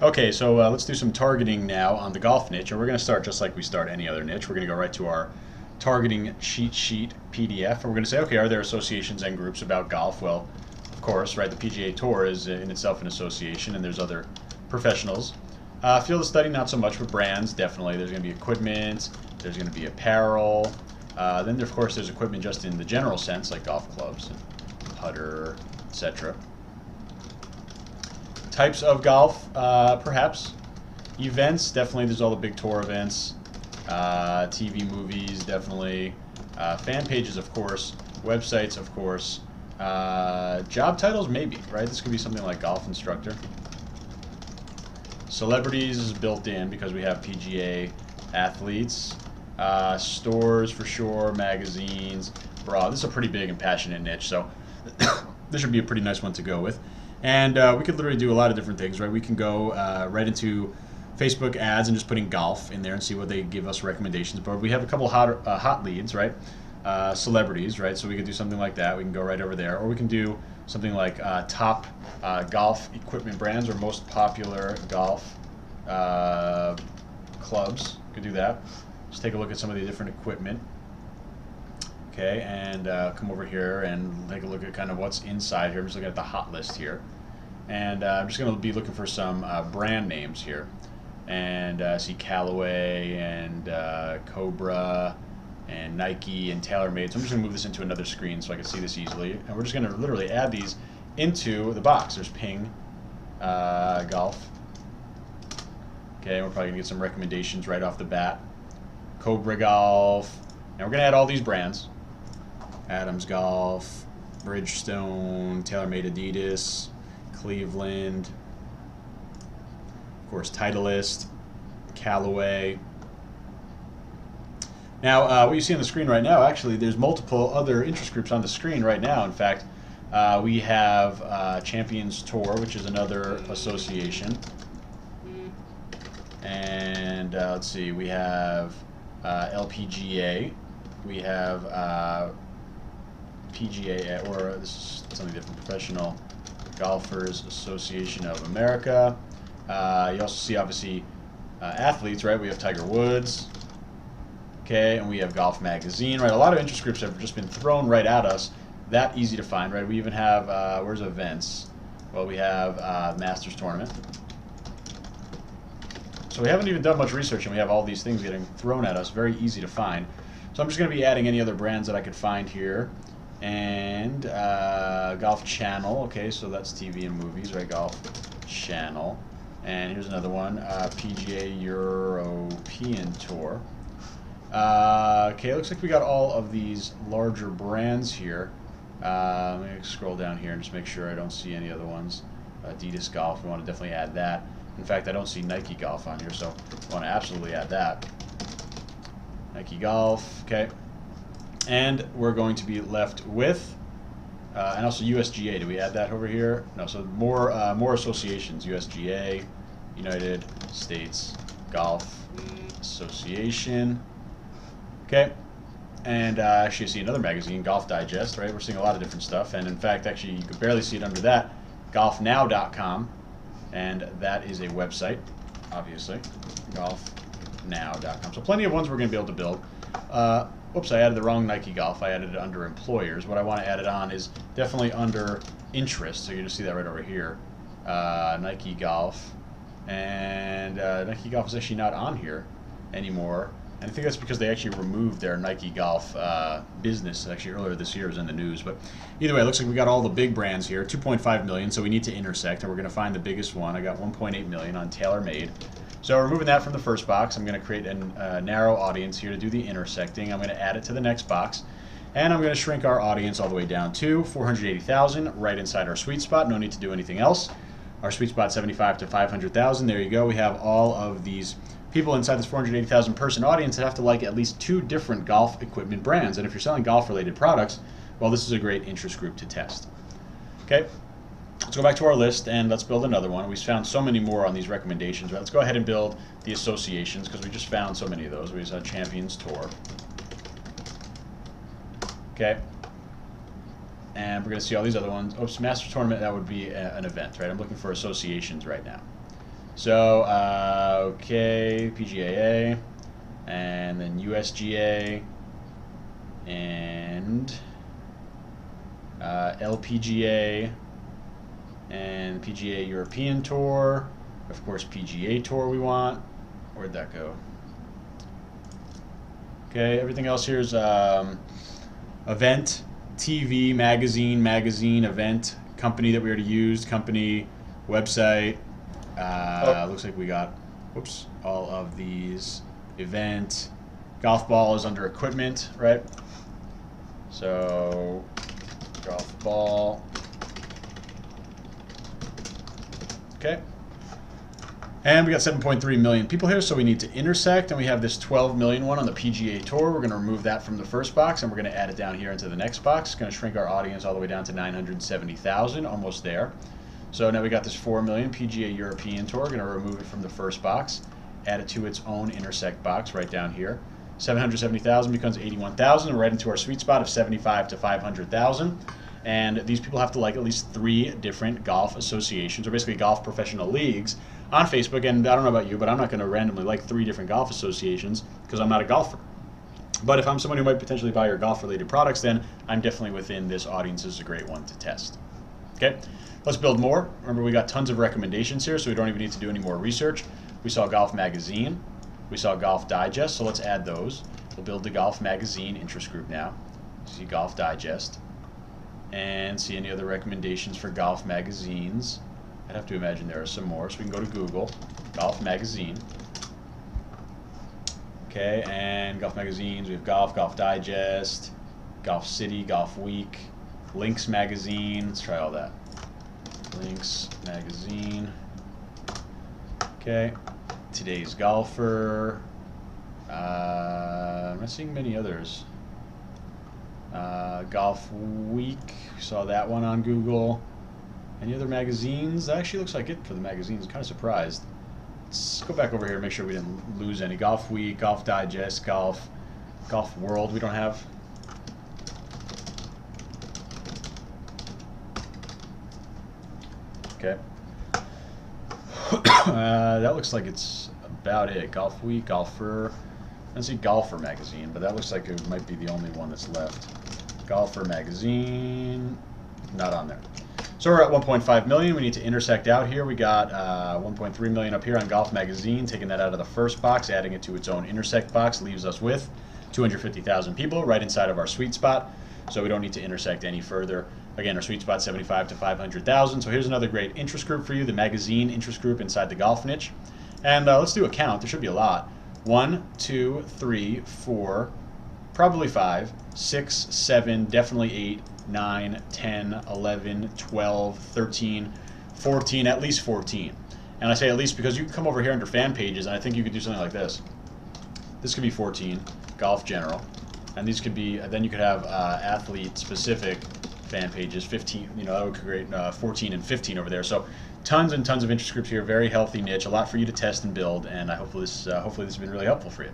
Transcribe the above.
Okay, so let's do some targeting now on the golf niche, and we're going to start just like we start any other niche. We're going to go right to our targeting cheat sheet PDF, and we're going to say, okay, are there associations and groups about golf? Well, of course, right, the PGA Tour is in itself an association, and there's other professionals. Field of study, not so much, but brands, definitely. There's going to be equipment, there's going to be apparel. Then, of course, there's equipment just in the general sense, like golf clubs and putter, etc. Types of golf, perhaps. Events, definitely. There's all the big tour events. TV, movies, definitely. Fan pages, of course. Websites, of course. Job titles, maybe, right? This could be something like golf instructor. Celebrities is built in because we have PGA athletes. Stores, for sure. Magazines. This is a pretty big and passionate niche, so this should be a pretty nice one to go with. And we could literally do a lot of different things, right? We can go right into Facebook ads and just putting golf in there and see what they give us recommendations. But we have a couple hot leads, right? Celebrities, right? So we could do something like that. We can go right over there. Or we can do something like top golf equipment brands or most popular golf clubs. Could do that. Just take a look at some of the different equipment. Okay, and come over here and take a look at kind of what's inside here. I'm just looking at the hot list here. And I'm just going to be looking for some brand names here. And see Callaway and Cobra and Nike and TaylorMade. So I'm just going to move this into another screen so I can see this easily. And we're just going to literally add these into the box. There's Ping Golf. Okay, we're probably going to get some recommendations right off the bat. Cobra Golf. And we're going to add all these brands. Adams Golf, Bridgestone, TaylorMade Adidas, Cleveland, of course Titleist, Callaway. Now, what you see on the screen right now, actually, there's multiple other interest groups on the screen right now. In fact, we have Champions Tour, which is another association. And let's see, we have LPGA. We have PGA, or this is something different, Professional Golfers Association of America. You also see, obviously, athletes, right? We have Tiger Woods. Okay, and we have Golf Magazine, right? A lot of interest groups have just been thrown right at us. That easy to find, right? We even have, where's events? Well, we have Masters Tournament. So we haven't even done much research, and we have all these things getting thrown at us. Very easy to find. So I'm just going to be adding any other brands that I could find here. And Golf Channel, okay, so that's TV and movies, right? Golf Channel. And here's another one, PGA European Tour. Okay, looks like we got all of these larger brands here. Let me scroll down here and just make sure I don't see any other ones. Adidas Golf, we want to definitely add that. In fact, I don't see Nike Golf on here, so we want to absolutely add that. Nike Golf, okay. And we're going to be left with, and also USGA. Do we add that over here? No, so more associations. USGA, United States Golf Association. Okay. And actually, you see another magazine, Golf Digest, right? We're seeing a lot of different stuff. And in fact, actually, you could barely see it under that, golfnow.com. And that is a website, obviously, golfnow.com. So plenty of ones we're going to be able to build. Oops, I added the wrong Nike Golf. I added it under employers. What I want to add it on is definitely under interest. So you just see that right over here. Nike Golf. And Nike Golf is actually not on here anymore. And I think that's because they actually removed their Nike Golf business. Actually, earlier this year, it was in the news. But either way, it looks like we got all the big brands here. 2.5 million, so we need to intersect, and we're going to find the biggest one. I got 1.8 million on TaylorMade. So removing that from the first box, I'm going to create a narrow audience here to do the intersecting. I'm going to add it to the next box. And I'm going to shrink our audience all the way down to 480,000, right inside our sweet spot. No need to do anything else. Our sweet spot, 75 to 500,000. There you go. We have all of these people inside this 480,000 person audience that have to like at least 2 different golf equipment brands. And if you're selling golf related products, well, this is a great interest group to test. Okay, let's go back to our list and let's build another one. We found so many more on these recommendations. Right? Let's go ahead and build the associations because we just found so many of those. We just had Champions Tour. Okay, and we're going to see all these other ones. Oops, Masters Tournament, that would be an event, right? I'm looking for associations right now. So, okay, PGAA, and then USGA, and LPGA, and PGA European Tour, of course PGA Tour we want. Where'd that go? Okay, everything else here is event, TV, magazine, event, company that we already used, company, website. Looks like we got, whoops, all of these. Event, golf ball is under equipment, right? So, golf ball. Okay. And we got 7.3 million people here, so we need to intersect, and we have this 12 million one on the PGA Tour. We're going to remove that from the first box, and we're going to add it down here into the next box. It's going to shrink our audience all the way down to 970,000, almost there. So now we got this 4 million PGA European Tour. We're going to remove it from the first box, add it to its own intersect box right down here. 770,000 becomes 81,000. We're right into our sweet spot of 75 to 500,000. And these people have to like at least 3 different golf associations, or basically golf professional leagues, on Facebook. And I don't know about you, but I'm not going to randomly like 3 different golf associations because I'm not a golfer. But if I'm someone who might potentially buy your golf-related products, then I'm definitely within this audience. This is a great one to test. Okay, let's build more. Remember, we got tons of recommendations here, so we don't even need to do any more research. We saw Golf Magazine. We saw Golf Digest, so let's add those. We'll build the Golf Magazine interest group now. See Golf Digest. And see any other recommendations for golf magazines. I'd have to imagine there are some more, so we can go to Google, Golf Magazine. Okay, and golf magazines, we have Golf, Golf Digest, Golf City, Golf Week, Links Magazine. Let's try all that. Links Magazine. Okay, Today's Golfer. I'm not seeing many others. Golf Week, we saw that one on Google. Any other magazines? That actually looks like it for the magazines. Kind of surprised. Let's go back over here and make sure we didn't lose any. Golf Week, Golf Digest, Golf World we don't have. Okay. That looks like it's about it. Golf Week, Golfer. I don't see Golfer Magazine, but that looks like it might be the only one that's left. Golfer Magazine, not on there. So we're at 1.5 million. We need to intersect out here. We got 1.3 million up here on Golf Magazine. Taking that out of the first box, adding it to its own intersect box, leaves us with 250,000 people right inside of our sweet spot. So we don't need to intersect any further. Again, our sweet spot 75 to 500,000. So here's another great interest group for you, the magazine interest group inside the golf niche. And let's do a count. There should be a lot. 1, 2, 3, 4, probably 5, 6, 7, definitely 8, 9, 10, 11, 12, 13, 14, at least 14. And I say at least because you can come over here under fan pages, and I think you could do something like this. This could be 14, golf general. And these could be, then you could have athlete specific fan pages, 15, that would create 14 and 15 over there. So tons and tons of interest groups here, very healthy niche, a lot for you to test and build, and hopefully this has been really helpful for you.